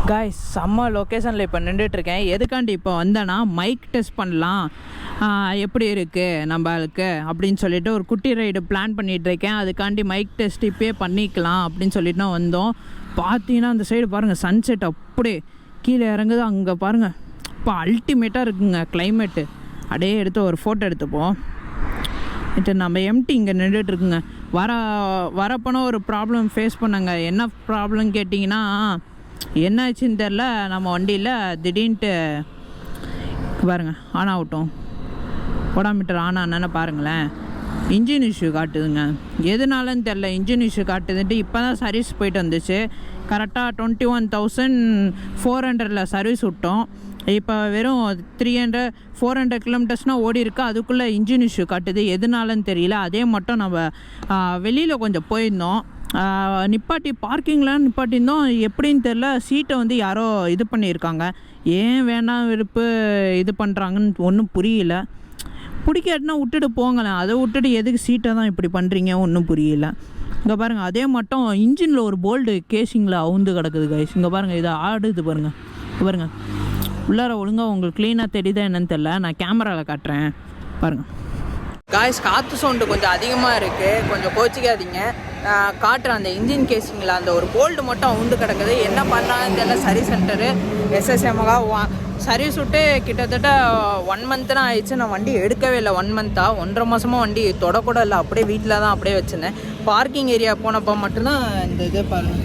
Guys செம்ம லொக்கேஷனில் இப்போ நின்றுட்டுருக்கேன். எதுக்காண்டி இப்போ வந்தேன்னா மைக் டெஸ்ட் பண்ணலாம் எப்படி இருக்குது நம்மளுக்கு அப்படின்னு சொல்லிட்டு ஒரு குட்டி ரைடு பிளான் பண்ணிகிட்ருக்கேன். அதுக்காண்டி மைக் டெஸ்ட் இப்போயே பண்ணிக்கலாம் அப்படின்னு சொல்லிட்டு தான் வந்தோம். பார்த்தீங்கன்னா அந்த சைடு பாருங்கள், சன்செட் அப்படியே கீழே இறங்குது. அங்கே பாருங்கள், இப்போ அல்டிமேட்டாக இருக்குங்க கிளைமேட்டு. அப்படியே எடுத்து ஒரு ஃபோட்டோ எடுத்துப்போம். இப்போ நம்ம எம்டி இங்கே நின்றுட்டுருக்குங்க. வரப்போன ஒரு ப்ராப்ளம் ஃபேஸ் பண்ணாங்க. என்ன ப்ராப்ளம் கேட்டிங்கன்னா, என்னாச்சுன்னு தெரில. நம்ம வண்டியில் திடீர்னுட்டு பாருங்கள் ஆன் ஆகட்டும், ஓடாமீட்டர் ஆன் ஆனான்னு பாருங்களேன், இன்ஜின் இஷ்யூ காட்டுதுங்க. எதுனாலன்னு தெரில இன்ஜின் இஷ்யூ காட்டுதுன்ட்டு. இப்போ தான் சர்வீஸ் போயிட்டு வந்துச்சு. கரெக்டாக 21,400 சர்வீஸ் விட்டோம். இப்போ வெறும் 400 கிலோமீட்டர்ஸ்னால் ஓடி இருக்கு. அதுக்குள்ளே இன்ஜின் இஷ்யூ காட்டுது. எதுனாலன்னு தெரியல. அதே மட்டும் நம்ம வெளியில் கொஞ்சம் போயிருந்தோம், நிப்பாட்டி பார்க்கிங்கில் நிப்பாட்டியிருந்தோம். எப்படின்னு தெரில, சீட்டை வந்து யாரோ இது பண்ணியிருக்காங்க. ஏன் வேணாம் வெறுப்பு இது பண்ணுறாங்கன்னு ஒன்றும் புரியல. பிடிக்காட்டினா விட்டுட்டு போங்களேன். அதை விட்டுட்டு எதுக்கு சீட்டை தான் இப்படி பண்ணுறீங்க ஒன்றும் புரியல. இங்கே பாருங்கள், அதே மட்டும் இன்ஜினில் ஒரு போல்டு கேஷிங்கில் அவுந்து கிடக்குது கைஸ். இங்கே பாருங்கள், இதை ஆடுது பாருங்கள். பாருங்கள் உள்ளார ஒழுங்காக உங்களுக்கு க்ளீனாக தெரியுதா என்னன்னு தெரில. நான் கேமராவில் காட்டுறேன் பாருங்கள். காய்ஸ் காற்று சவுண்டு கொஞ்சம் அதிகமாக இருக்குது, கொஞ்சம் கோச்சிக்காதீங்க. நான் காட்டுறேன். அந்த இன்ஜின் கேசிங்கில் அந்த ஒரு போல்டு மட்டும் அவுந்து கிடக்குது. என்ன பண்ணான்னு தெரியல. சர்வீஸ் சென்டரு SSMகா சர்வீஸ் விட்டு கிட்டத்தட்ட 1 மந்த் தான் ஆயிடுச்சு. நான் வண்டி எடுக்கவே இல்லை. 1 மந்த்தாக 1.5 மாதமாக வண்டி தொடக்கூட இல்லை. அப்படியே வீட்டில் தான் அப்படியே வச்சுருந்தேன். பார்க்கிங் ஏரியா போனப்போ மட்டும்தான் இந்த இது பாருங்கள்,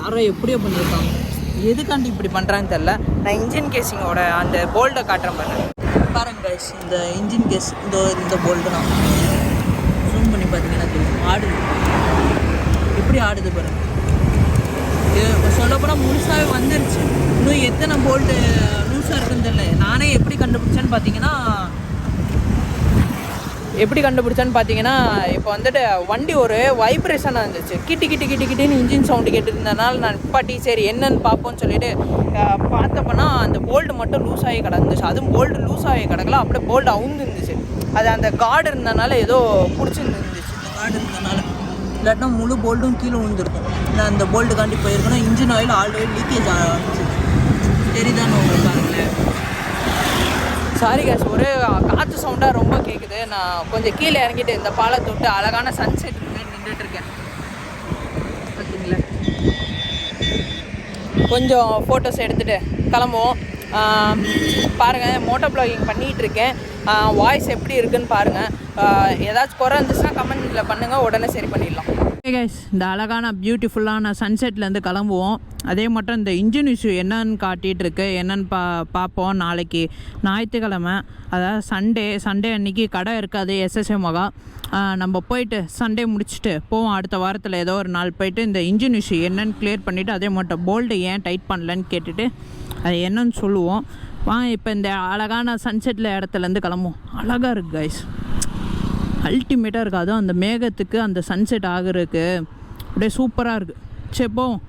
யாரோ எப்படியோ பண்ணியிருக்காங்க. எதுக்காண்டி இப்படி பண்ணுறான்னு தெரில. நான் இன்ஜின் கேசிங்கோட அந்த போல்டை காட்டுறேன் பாருங்க கைஸ். இந்த இன்ஜின் கேஸ் இந்த போல்டு நான் ஜூம் பண்ணி பார்த்தீங்கன்னா தெரியும், ஆடுது. எப்படி ஆடுது பாருங்கள். இது சொல்லப்போனால் முழுசாகவே வந்துருச்சு. இன்னும் எத்தனை போல்ட்டு லூஸாக இருக்குன்னு தெரியல. நானே எப்படி கண்டுபிடிச்சேன்னு பார்த்தீங்கன்னா இப்போ வந்துட்டு வண்டி ஒரு வைப்ரேஷனாக இருந்துச்சு. கிட்டின்னு இன்ஜின் சவுண்டு கேட்டுருந்தனால நான் நிப்பாட்டி சரி என்னன்னு பார்ப்போம்னு சொல்லிட்டு பார்த்தப்போனா அந்த போல்டு மட்டும் லூஸ் ஆகி கிடந்துச்சு. அதுவும் போல்டு லூஸ் ஆகி கிடக்கல, அப்படியே போல்டு அவுந்து இருந்துச்சு. அது அந்த கார்டு இருந்தனால ஏதோ பிடிச்சிருந்துச்சு. இந்த கார்டு இருந்தனால இல்லாட்டினா முழு போல்டும் கீழே விழுந்துருக்கும். நான் அந்த போல்டுக்காண்டி போயிருக்கேன்னா இன்ஜின் ஆயில் ஆல்ரெடி லீக்கேஜ் ஆரம்பிச்சு. தெரியுதான்னு உங்களுக்கு பாருங்களேன். சாரி கேஸ், ஒரே காற்று சவுண்டாக ரொம்ப கேட்குது. நான் கொஞ்சம் கீழே இறங்கிட்டு இந்த பாலத்தை விட்டு அழகான சன்செட் நின்றுட்டுருக்கேன். பார்த்தீங்களா, கொஞ்சம் ஃபோட்டோஸ் எடுத்துகிட்டு கிளம்புவோம். பாருங்கள், மோட்டோ ப்ளாகிங் பண்ணிகிட்ருக்கேன். வாய்ஸ் எப்படி இருக்குதுன்னு பாருங்கள். ஏதாச்சும் குறை இருந்துச்சுன்னா கமெண்ட்டில் பண்ணுங்கள், உடனே சரி பண்ணிடலாம். கைஸ், இந்த அழகான பியூட்டிஃபுல்லான சன்செட்லேருந்து கிளம்புவோம். அதே மட்டும் இந்த இன்ஜின் இஷ்யூ என்னன்னு காட்டிகிட்ருக்கு. என்னென்னு பார்ப்போம். நாளைக்கு ஞாயிற்றுக்கிழமை, அதாவது சண்டே அன்றைக்கி கடை இருக்காது SSMகா. நம்ம போயிட்டு சண்டே முடிச்சுட்டு போவோம். அடுத்த வாரத்தில் ஏதோ ஒரு நாள் போயிட்டு இந்த இன்ஜின் இஷ்யூ என்னன்னு கிளியர் பண்ணிவிட்டு, அதே மட்டும் போல்டு ஏன் டைட் பண்ணலன்னு கேட்டுட்டு அது என்னன்னு சொல்லுவோம். இப்போ இந்த அழகான சன்செட்டில் இடத்துலேருந்து கிளம்புவோம். அழகாக இருக்குது கைஸ், அல்டிமேட்டாக இருக்குது. அதுவும் அந்த மேகத்துக்கு அந்த சன்செட் ஆகுறதுக்கு அப்படியே சூப்பராக இருக்குது. சரி போவோம்.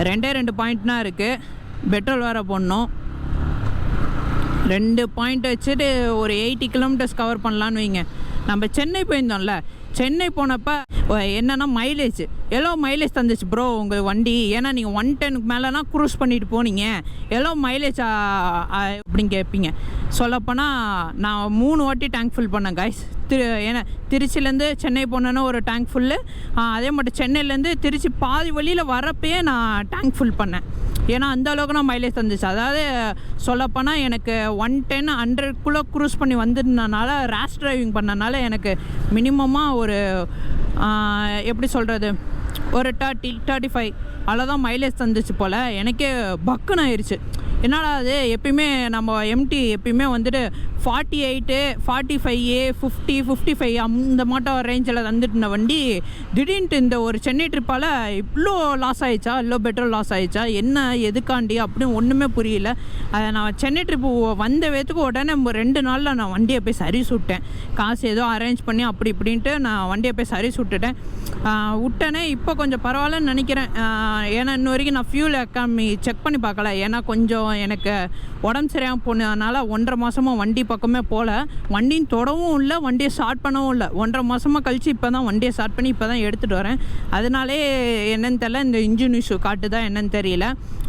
2 பாயிண்ட்னா இருக்குது. பெட்ரோல் வேறு போடணும். 2 பாயிண்ட் வச்சுட்டு ஒரு 80 கிலோமீட்டர்ஸ் கவர் பண்ணலான்னு வைங்க. நம்ம சென்னை போயிருந்தோம்ல, சென்னை போனப்போ என்னென்னா மைலேஜ் எவ்வளோ மைலேஜ் தந்துச்சு ப்ரோ உங்கள் வண்டி? ஏன்னா நீங்கள் 110க்கு மேலேனா க்ரூஸ் பண்ணிட்டு போனீங்க, எவ்வளோ மைலேஜ் அப்படின்னு கேட்பீங்க. சொல்லப்போனால் நான் 3 வாட்டி டேங்க் ஃபில் பண்ணேன் கைஸ். ஏன்னா திருச்சிலேருந்து சென்னை போனேன்னா ஒரு டேங்க் ஃபுல்லு, அதே மட்டும் சென்னையிலேருந்து திருச்சி பாதி வழியில் வரப்பயே நான் டேங்க் ஃபில் பண்ணேன். ஏன்னா அந்த அளவுக்கு நான் மைலேஜ் தந்துச்சு. அதாவது சொல்லப்போனால் எனக்கு 110 100க்குள்ளே க்ரூஸ் பண்ணி வந்துருந்தனால, ரேஷ் டிரைவிங் பண்ணனால எனக்கு மினிமமாக ஒரு எப்படி சொல்கிறது, ஒரு 30-35 அவ்வளோதான் மைலேஜ் தந்துச்சு போல். எனக்கே பக்குன்னு ஆயிடுச்சு. என்னடா அது, எப்பயுமே நம்ம MT எப்பயுமே வந்துட்டு 48, 45, 50, 55 அந்த மாட்டம் ரேஞ்சில் வந்துட்டு இருந்த வண்டி திடீர்னுட்டு இந்த ஒரு சென்னை ட்ரிப்பால் இவ்வளோ லாஸ் ஆகிடுச்சா, இவ்வளோ பெட்ரோல் லாஸ் ஆகிடுச்சா, என்ன எதுக்காண்டி அப்படின்னு ஒன்றுமே புரியல. அதை நான் சென்னை ட்ரிப்பு வந்த வேத்துக்கு உடனே 2 நாளில் நான் வண்டியை போய் சர்வீஸ் விட்டேன். காசு ஏதோ அரேஞ்ச் பண்ணி அப்படி இப்படின்ட்டு நான் வண்டியை போய் சர்வீஸ் விட்டேனே. இப்போ கொஞ்சம் பரவாயில்லன்னு நினைக்கிறேன். ஏன்னா இன்ன வரைக்கும் நான் ஃபியூல் எக்கானமி செக் பண்ணி பார்க்கல. ஏன்னா கொஞ்சம் எனக்கு உடம்பு சரியாமல் போனதுனால 1.5 மாதமாக வண்டி பக்கமே போகல, வண்டியும் தொடவும் இல்லை, வண்டியை ஸ்டார்ட் பண்ணவும் இல்லை. 1.5 மாதமாக கழித்து இப்போ தான் வண்டியை ஸ்டார்ட் பண்ணி இப்போ தான் எடுத்துகிட்டு வரேன். அதனாலே என்னென்னு தெரியல, இந்த இன்ஜின் இஷ்யூ காட்டுதா என்னன்னு தெரியல.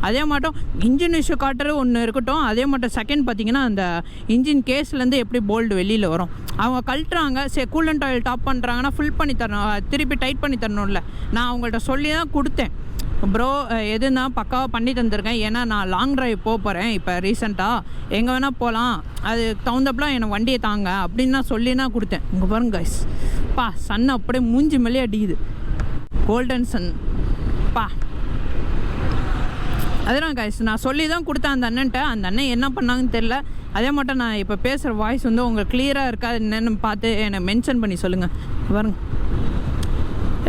அதே மட்டும் இன்ஜின் இஷ்யூ காட்டுறது ஒன்று இருக்கட்டும், அதே மட்டும் செகண்ட் பார்த்திங்கன்னா அந்த இன்ஜின் கேஸ்லேருந்து எப்படி போல்டு வெளியில் வரும். அவங்க கழட்டுறாங்க, சரி கூலண்ட் ஆயில் டாப் பண்ணுறாங்கன்னா ஃபில் பண்ணி தரணும், திருப்பி டைட் பண்ணி தரணும்ல. நான் அவங்கள்ட்ட சொல்லி தான் கொடுத்தேன், ப்ரோ எதுனா பக்காவாக பண்ணி தந்திருக்கேன், ஏன்னா நான் லாங் ட்ரைவ் போகிறேன் இப்போ ரீசெண்டாக, எங்கே வேணால் போகலாம், அது தகுந்தப்பலாம் எனக்கு வண்டியை தாங்க அப்படின்னு நான் சொல்லி தான் கொடுத்தேன். இங்கே பாருங்க கைஸ், பா சன் அப்படியே மூஞ்சி மேலே அடிக்குது, கோல்டன் சன் பா. அதுதான் கைஸ் நான் சொல்லி தான் கொடுத்தேன் அந்த அண்ணன்ட்ட. அந்த அண்ணன் என்ன பண்ணாங்கன்னு தெரில. அதே மட்டும் நான் இப்போ பேசுகிற வாய்ஸ் வந்து உங்களுக்கு கிளியராக இருக்கா என்னென்னு பார்த்து என்னை மென்ஷன் பண்ணி சொல்லுங்கள். பாருங்க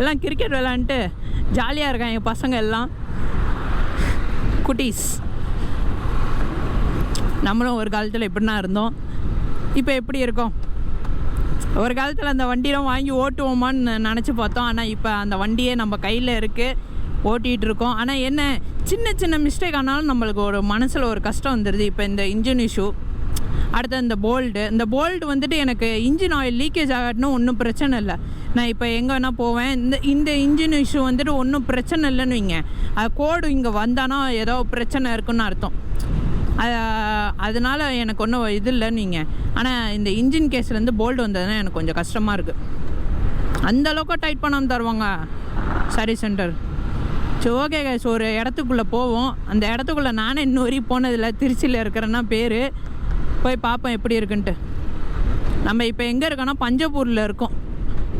எல்லாம் கிரிக்கெட் விளாண்டுட்டு ஜாலியாக இருக்காங்க எங்கள் பசங்க எல்லாம், குட்டீஸ். நம்மளும் ஒரு காலத்தில் எப்படின்னா இருந்தோம், இப்போ எப்படி இருக்கோம். ஒரு காலத்தில் அந்த வண்டியெலாம் வாங்கி ஓட்டுவோமான்னு நினச்சி பார்த்தோம். ஆனால் இப்போ அந்த வண்டியே நம்ம கையில் இருக்குது, ஓட்டிகிட்டு இருக்கோம். ஆனால் என்ன சின்ன சின்ன மிஸ்டேக் ஆனாலும் நம்மளுக்கு ஒரு மனசில் ஒரு கஷ்டம் வந்துடுது. இப்போ இந்த இன்ஜின் இஷ்யூ, அடுத்து இந்த போல்டு வந்துட்டு எனக்கு இன்ஜின் ஆயில் லீக்கேஜ் ஆகட்டுன்னு ஒன்றும் பிரச்சனை இல்லை, நான் இப்போ எங்கே வேணால் போவேன். இந்த இன்ஜின் இஷ்யூ வந்துட்டு ஒன்றும் பிரச்சனை இல்லைன்னு வைங்க, அது கோடு இங்கே வந்தானா ஏதோ பிரச்சனை இருக்குன்னு அர்த்தம். அதனால் எனக்கு ஒன்றும் இது இல்லைன்னு வைங்க. ஆனால் இந்த இன்ஜின் கேஸ்லேருந்து போல்டு வந்ததுன்னா எனக்கு கொஞ்சம் கஷ்டமாக இருக்குது. அந்தளவுக்கு டைட் பண்ணாமல் தருவாங்க சர்வீஸ் சென்டர். சரி ஓகே கைஸ், ஒரு இடத்துக்குள்ளே போவோம். அந்த இடத்துக்குள்ளே நானே இன்னும் வரையும் போனதில்லை, திருச்சியில் இருக்கிறேன்னா பேர், போய் பார்ப்போம் எப்படி இருக்குன்ட்டு. நம்ம இப்போ எங்கே இருக்கோன்னா பஞ்சப்பூரில் இருக்கோம்,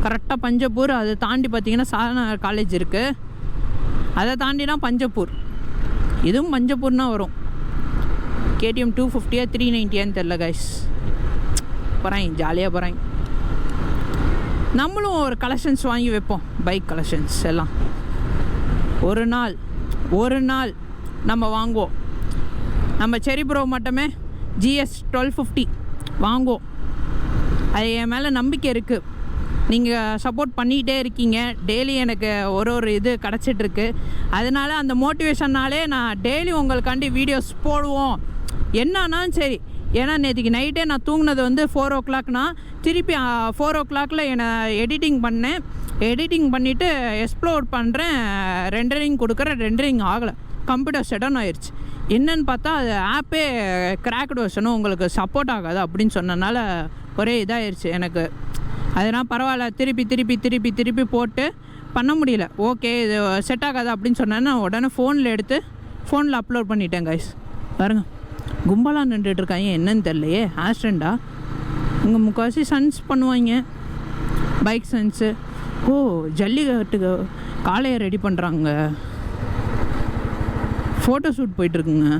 கரெக்டாக பஞ்சப்பூர். அதை தாண்டி பார்த்திங்கன்னா சாதனா காலேஜ் இருக்குது, அதை தாண்டினா பஞ்சப்பூர். இதுவும் பஞ்சப்பூர்னா வரும். KTM 250 390 தெரில கைஸ், போகிறாங்க ஜாலியாக போகிறாங்க. நம்மளும் ஒரு கலெக்ஷன்ஸ் வாங்கி வைப்போம், பைக் கலெக்ஷன்ஸ் எல்லாம். ஒரு நாள் நம்ம வாங்குவோம். நம்ம செரி ப்ரோ மட்டுமே GS 1250 வாங்குவோம். அது என் மேலே நம்பிக்கை இருக்குது. நீங்கள் சப்போர்ட் பண்ணிக்கிட்டே இருக்கீங்க, டெய்லி எனக்கு ஒரு இது கிடச்சிட்ருக்கு. அதனால் அந்த மோட்டிவேஷன்னாலே நான் டெய்லி உங்களுக்காண்டி வீடியோஸ் போடுவோம் என்னன்னாலும் சரி. ஏன்னா நேற்றுக்கு நைட்டே நான் தூங்கினது வந்து 4 o'clockனா, திருப்பி 4 o'clockல என்னை எடிட்டிங் பண்ணிவிட்டு எக்ஸ்ப்ளோர் பண்ணுறேன், ரெண்டரிங் கொடுக்குறேன், ரெண்டரிங் ஆகலை, கம்ப்யூட்டர் ஷட் ஆயிடுச்சு. என்னன்னு பார்த்தா அது ஆப்பே கிராக்டு வெர்ஷனும் உங்களுக்கு சப்போர்ட் ஆகாது அப்படின்னு சொன்னனால ஒரே இதாகிடுச்சு எனக்கு. அதனால் பரவாயில்ல, திருப்பி போட்டு பண்ண முடியல. ஓகே இது செட் ஆகாது அப்படின்னு சொன்னேன்னா உடனே ஃபோனில் அப்லோட் பண்ணிட்டேன் கைஸ். பாருங்க கும்பலாக நின்றுட்டுருக்காங்க, என்னன்னு தெரியலையே, ஆக்சிடெண்ட்டா? இங்கே முக்கால்வாசி சன்ஸ் பண்ணுவாங்க, பைக் சன்ஸு. ஓ ஜல்லிக்கட்டுக்கு காளையை ரெடி பண்ணுறாங்க, ஃபோட்டோ ஷூட் போயிட்டுருக்குங்க,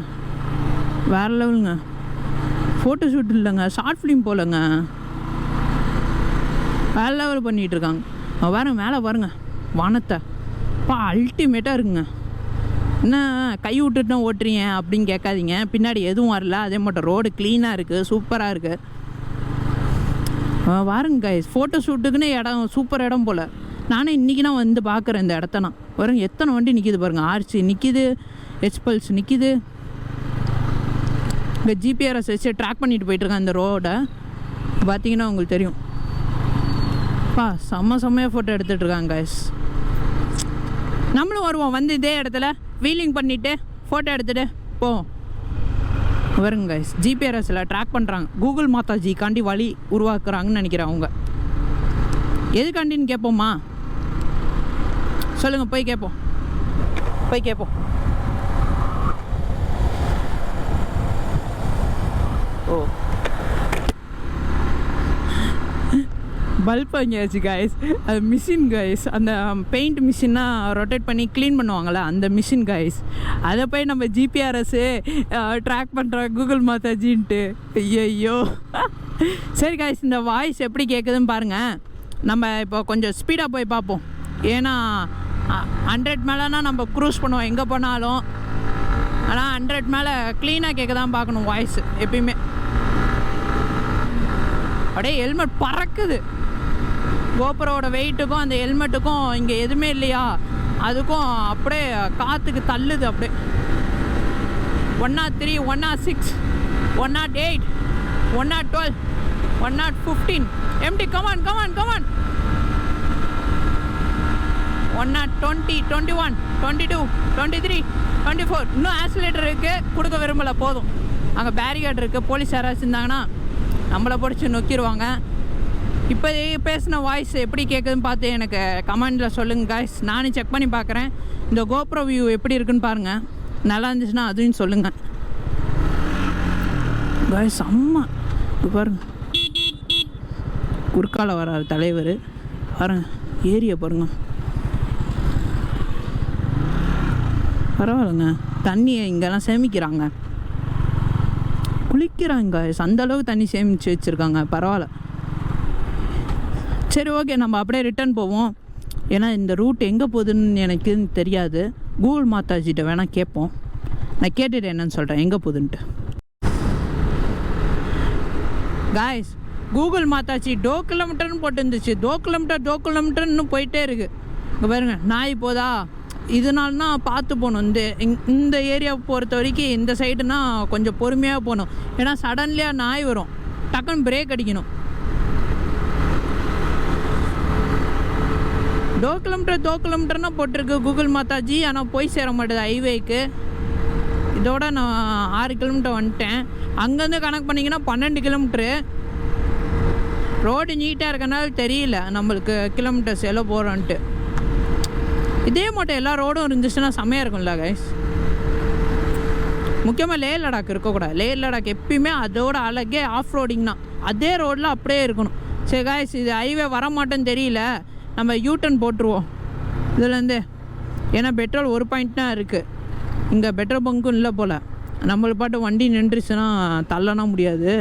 வேறு லெவலுங்க. ஃபோட்டோ ஷூட் இல்லைங்க, ஷார்ட் ஃபிலிம் போலங்க, வேறு லெவல் பண்ணிகிட்ருக்காங்க. பாருங்க மேலே பாருங்கள் வானத்தை, அல்டிமேட்டாக இருக்குங்க. என்ன கை விட்டுட்டு தான் ஓட்டுறீங்க அப்படின்னு கேட்காதீங்க, பின்னாடி எதுவும் வரல. அதே மட்டும் ரோடு க்ளீனாக இருக்குது, சூப்பராக இருக்குது. வாருங்க கைஸ், ஃபோட்டோ ஷூட்டுக்குன்னு இடம் சூப்பர் இடம் போல். நானே இன்றைக்கி நான் வந்து பார்க்குறேன் இந்த இடத்த. நான் பாருங்க எத்தனை வண்டி நிற்கிது பாருங்கள், ஆர்ச்சி நிற்கிது, எக்ஸ்பல்ஸ் நிற்கிது. இங்கே GPRS வச்சு ட்ராக் பண்ணிட்டு போயிட்டுருக்கேன் இந்த ரோடை, பார்த்தீங்கன்னா உங்களுக்கு தெரியும். செம்மையாக ஃபோட்டோ எடுத்துகிட்ருக்காங்க கைஸ். நம்மளும் வருவோம் வந்து இதே இடத்துல வீலிங் பண்ணிவிட்டு ஃபோட்டோ எடுத்துகிட்டு போவோம். வருங்க கைஸ், GPRSல ட்ராக் பண்ணுறாங்க, கூகுள் மாதாஜிக்காண்டி வழி உருவாக்குறாங்கன்னு நினைக்கிறேன் அவங்க. எதுக்காண்டின்னு கேட்போமா சொல்லுங்கள், போய் கேட்போம். ஓ பல்ப் வாங்கியாச்சு கைஸ், அது மிஷின் கைஸ், அந்த பெயிண்ட் மிஷின்னா ரொட்டேட் பண்ணி க்ளீன் பண்ணுவாங்கள்ல அந்த மிஷின் கைஸ். அதை போய் நம்ம GPRS ட்ராக் பண்ணுறோம் கூகுள் மாதாஜின்ட்டு. ஐயோ சரி கைஸ், இந்த வாய்ஸ் எப்படி கேட்குதுன்னு பாருங்கள். நம்ம இப்போ கொஞ்சம் ஸ்பீடாக போய் பார்ப்போம், ஏன்னா 100 மேலேனா நம்ம க்ரூஸ் பண்ணுவோம் எங்கே போனாலும். ஆனால் 100 மேலே க்ளீனாக கேட்க தான் பார்க்கணும் வாய்ஸ் எப்பயுமே. அப்படியே ஹெல்மெட் பறக்குது, கோப்ரோட வெயிட்டுக்கும் அந்த ஹெல்மெட்டுக்கும் இங்கே எதுவுமே இல்லையா, அதுக்கும் அப்படியே காற்றுக்கு தள்ளுது. அப்படியே 103, 106, 108 112, 115. MT, come on. 120, 21, 22, 23, 24. இன்னும் ஆக்சிலேட்டர் இருக்குது, கொடுக்க விரும்பலை. போதும். அங்கே பேரிகேட் இருக்குது. போலீஸ் யாராச்சும் இருந்தாங்கன்னா நம்மளை பிடிச்சி நொக்கிடுவாங்க. இப்போ பேசின வாய்ஸ் எப்படி கேட்குதுன்னு பார்த்து எனக்கு கமெண்டில் சொல்லுங்கள் காய்ஸ். நானும் செக் பண்ணி பார்க்குறேன். இந்த கோப்ரோ வியூ எப்படி இருக்குன்னு பாருங்கள். நல்லா இருந்துச்சுன்னா அதுவும் சொல்லுங்கள் காய்ஸ். செம்ம இது பாருங்கள், குறுக்கால வராரு தலைவர். பாருங்க ஏரியா பாருங்கள், பரவாயில்லைங்க. தண்ணியை இங்கெல்லாம் சேமிக்கிறாங்க, குளிக்கிறாங்க. அந்தளவுக்கு தண்ணி சேமித்து வச்சுருக்காங்க. பரவாயில்ல. சரி, ஓகே, நம்ம அப்படியே ரிட்டர்ன் போவோம். ஏன்னா இந்த ரூட் எங்கே போகுதுன்னு எனக்கு தெரியாது. கூகுள் மாதாஜிட்ட வேணால் கேட்போம். நான் கேட்டுட்டு என்னன்னு சொல்கிறேன் எங்கே போகுதுன்ட்டு. காய்ஸ், கூகுள் மாதாஜி 2 கிலோமீட்டர்னு போட்டுருந்துச்சு. 2 கிலோமீட்டர்னு போயிட்டே இருக்குது. இங்கே பாருங்க, நாய் போதா. இதனாலனா பார்த்து போகணும். இந்த ஏரியாவை பொறுத்த வரைக்கும் இந்த சைடுனா கொஞ்சம் பொறுமையாக போகணும். ஏன்னா சடன்லியாக நாய் வரும், டக்குன்னு பிரேக் அடிக்கணும். 2 கிலோமீட்டர்னா போட்டிருக்கு கூகுள் மாதாஜி. ஆனால் போய் சேர மாட்டேது ஹைவேக்கு. இதோட நான் 6 கிலோமீட்டர் வந்துட்டேன். அங்கேருந்து கணக்கு பண்ணிங்கன்னா 12 கிலோமீட்ரு. ரோடு நீட்டாக இருக்கனால தெரியல நம்மளுக்கு கிலோமீட்டர்ஸ் எவ்வளோ போகிறோன்ட்டு. இதே மட்டும் எல்லா ரோடும் இருந்துச்சுன்னா செம்மையாக இருக்கும்ல கைஸ். முக்கியமாக லே லடாக் இருக்கக்கூடாது. லே லடாக் எப்பயுமே அதோட அழகே ஆஃப் ரோடிங் தான். அதே ரோடில் அப்படியே இருக்கணும். சரி கைஸ், இது ஹைவே வர மாட்டேன்னு தெரியல. நம்ம யூட்டன் போட்டுருவோம் இதுலேருந்து. ஏன்னா பெட்ரோல் 1 பாயிண்ட் தான் இருக்குது. இங்கே பெட்ரோல் பங்க்கும் இல்லை போல். நம்மளுக்கு பாட்டு வண்டி நின்றுச்சுன்னா தள்ளனா முடியாது.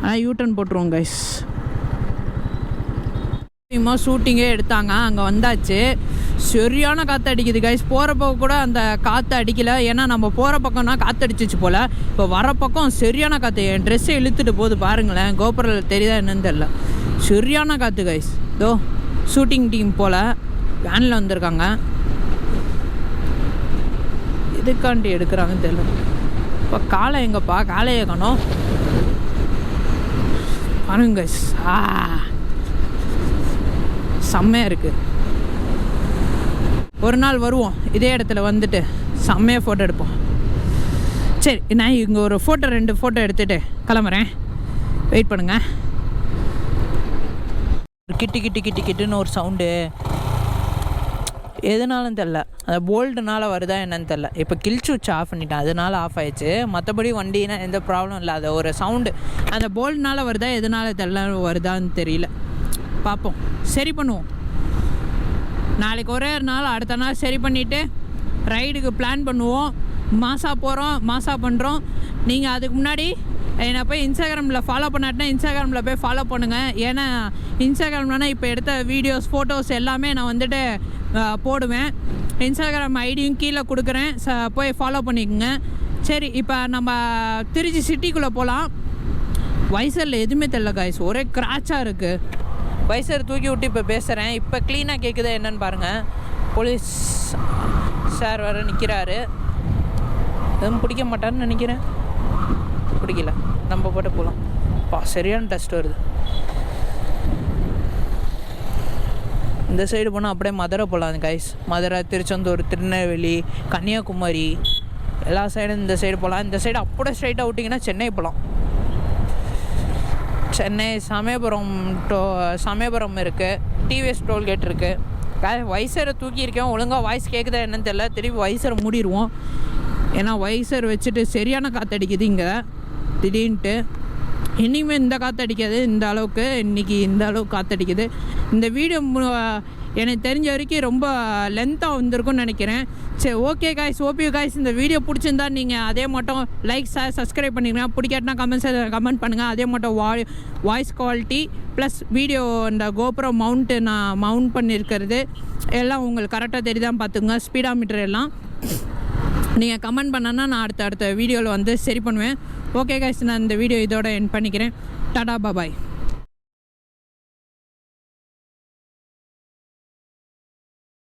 ஆனால் யூட்டன் போட்டுருவோம் கைஸ். ஷூட்டிங்கே எடுத்தாங்க. அங்கே வந்தாச்சு. சரியான காற்று அடிக்குது கைஸ். போகிற பக்கம் கூட அந்த காற்று அடிக்கலை. ஏன்னா நம்ம போகிற பக்கம்னா காற்று அடிச்சிச்சு போல். இப்போ வர பக்கம் சரியான காற்று. என் ட்ரெஸ்ஸை இழுத்துட்டு போகுது பாருங்களேன். கோபுரில் தெரியுதா என்னன்னு தெரில. சரியான காற்று கைஸ். இதோ ஷூட்டிங் டீம் போல் வேனில் வந்திருக்காங்க. எதுக்காண்டி எடுக்கிறாங்கன்னு தெரியல. இப்போ காலை எங்கப்பா, காலையே காணோம் பாருங்க கைஸ். செம்மையாக இருக்குது. ஒரு நாள் வருவோம் இதே இடத்துல வந்துட்டு செம்மையாக ஃபோட்டோ எடுப்போம். சரி, நான் இங்கே ஒரு 2 ஃபோட்டோ எடுத்துகிட்டு கிளம்புறேன். வெயிட் பண்ணுங்கள். கிட்டுன்னு ஒரு சவுண்டு எதுனாலும் தெரில. அந்த போல்டுனால வருதா என்னன்னு தெரில. இப்போ கில் சுவிட்ச் ஆஃப் பண்ணிட்டேன், அதனால ஆஃப் ஆயிடுச்சு. மற்றபடி வண்டினா எந்த ப்ராப்ளம் இல்லை. அது ஒரு சவுண்டு அந்த போல்டுனால வருதா எதனால தெரில வருதான்னு தெரியல. பார்ப்போம், சரி பண்ணுவோம். நாளைக்கு ஒரே ஒரு நாள், அடுத்த நாள் சரி பண்ணிவிட்டு ரைடுக்கு பிளான் பண்ணுவோம். மாசா போகிறோம், மாசா பண்ணுறோம். நீங்கள் அதுக்கு முன்னாடி என்னை போய் இன்ஸ்டாகிராமில் ஃபாலோ பண்ணாட்டினா இன்ஸ்டாகிராமில் போய் ஃபாலோ பண்ணுங்கள். ஏன்னா இன்ஸ்டாகிராம்லனா இப்போ எடுத்த வீடியோஸ், ஃபோட்டோஸ் எல்லாமே நான் வந்துட்டு போடுவேன். இன்ஸ்டாகிராம் ஐடியும் கீழே கொடுக்குறேன், போய் ஃபாலோ பண்ணிக்கோங்க. சரி, இப்போ நம்ம திருச்சி சிட்டிக்குள்ளே போகலாம். வைசரில் எதுவுமே தெரியல காய்ஸ், ஒரே கிராச்சாக இருக்குது. வைசர் தூக்கி விட்டு இப்போ பேசுகிறேன். இப்போ க்ளீனாக கேட்குதா என்னன்னு பாருங்கள். போலீஸ் சார் வேறு நிற்கிறாரு. எதுவும் பிடிக்க மாட்டார்னு நினைக்கிறேன். பிடிக்கல, நம்ம போட்டு போகலாம். சரியான டஸ்ட் வருது. இந்த சைடு போனால் அப்படியே மதுரை போகலாம் கைஸ். மதுரை, திருச்செந்தூர், திருநெல்வேலி, கன்னியாகுமரி எல்லா சைடும் இந்த சைடு போகலாம். இந்த சைடு அப்படியே ஸ்ட்ரைட்டாக விட்டிங்கன்னா சென்னை போகலாம். சென்னை சமயபுரம் இருக்குது. டிவிஎஸ் டோல்கேட் இருக்குது. வைசரை தூக்கியிருக்கேன். ஒழுங்காக வாய்ஸ் கேட்குதா என்னன்னு தெரியல. திருப்பி வைசரை மூடிடுவோம். ஏன்னா வைசர் வச்சுட்டு சரியான காற்றடிக்குது இங்கே திடீர்னுட்டு. இனிமேல் இந்த காற்றடிக்காது இந்த அளவுக்கு. இன்றைக்கி இந்த அளவுக்கு காற்றடிக்குது. இந்த வீடியோ எனக்கு தெரிஞ்ச வரைக்கும் ரொம்ப லென்த்தாக வந்திருக்கும்னு நினைக்கிறேன். சரி, ஓகே காய்ஸ், ஓபியூ காய்ஸ். இந்த வீடியோ பிடிச்சிருந்தா நீங்கள் அதே மட்டும் லைக், சப்ஸ்கிரைப் பண்ணிங்கன்னா, பிடிக்காட்டினா கமெண்ட் பண்ணுங்கள். அதே மட்டும் வாய்ஸ் குவாலிட்டி ப்ளஸ் வீடியோ இந்த கோப்ரோ நான் மவுண்ட் பண்ணியிருக்கிறது எல்லாம் உங்களுக்கு கரெக்டாக தெரியுதான் பார்த்துங்க. ஸ்பீடாமீட்டர் எல்லாம் நீங்கள் கமெண்ட் பண்ணனா நான் அடுத்த வீடியோவில் வந்து சரி பண்ணுவேன். ஓகே காய்ஸ், நான் இந்த வீடியோ இதோட எண்ட் பண்ணிக்கிறேன். டாடா பாய்.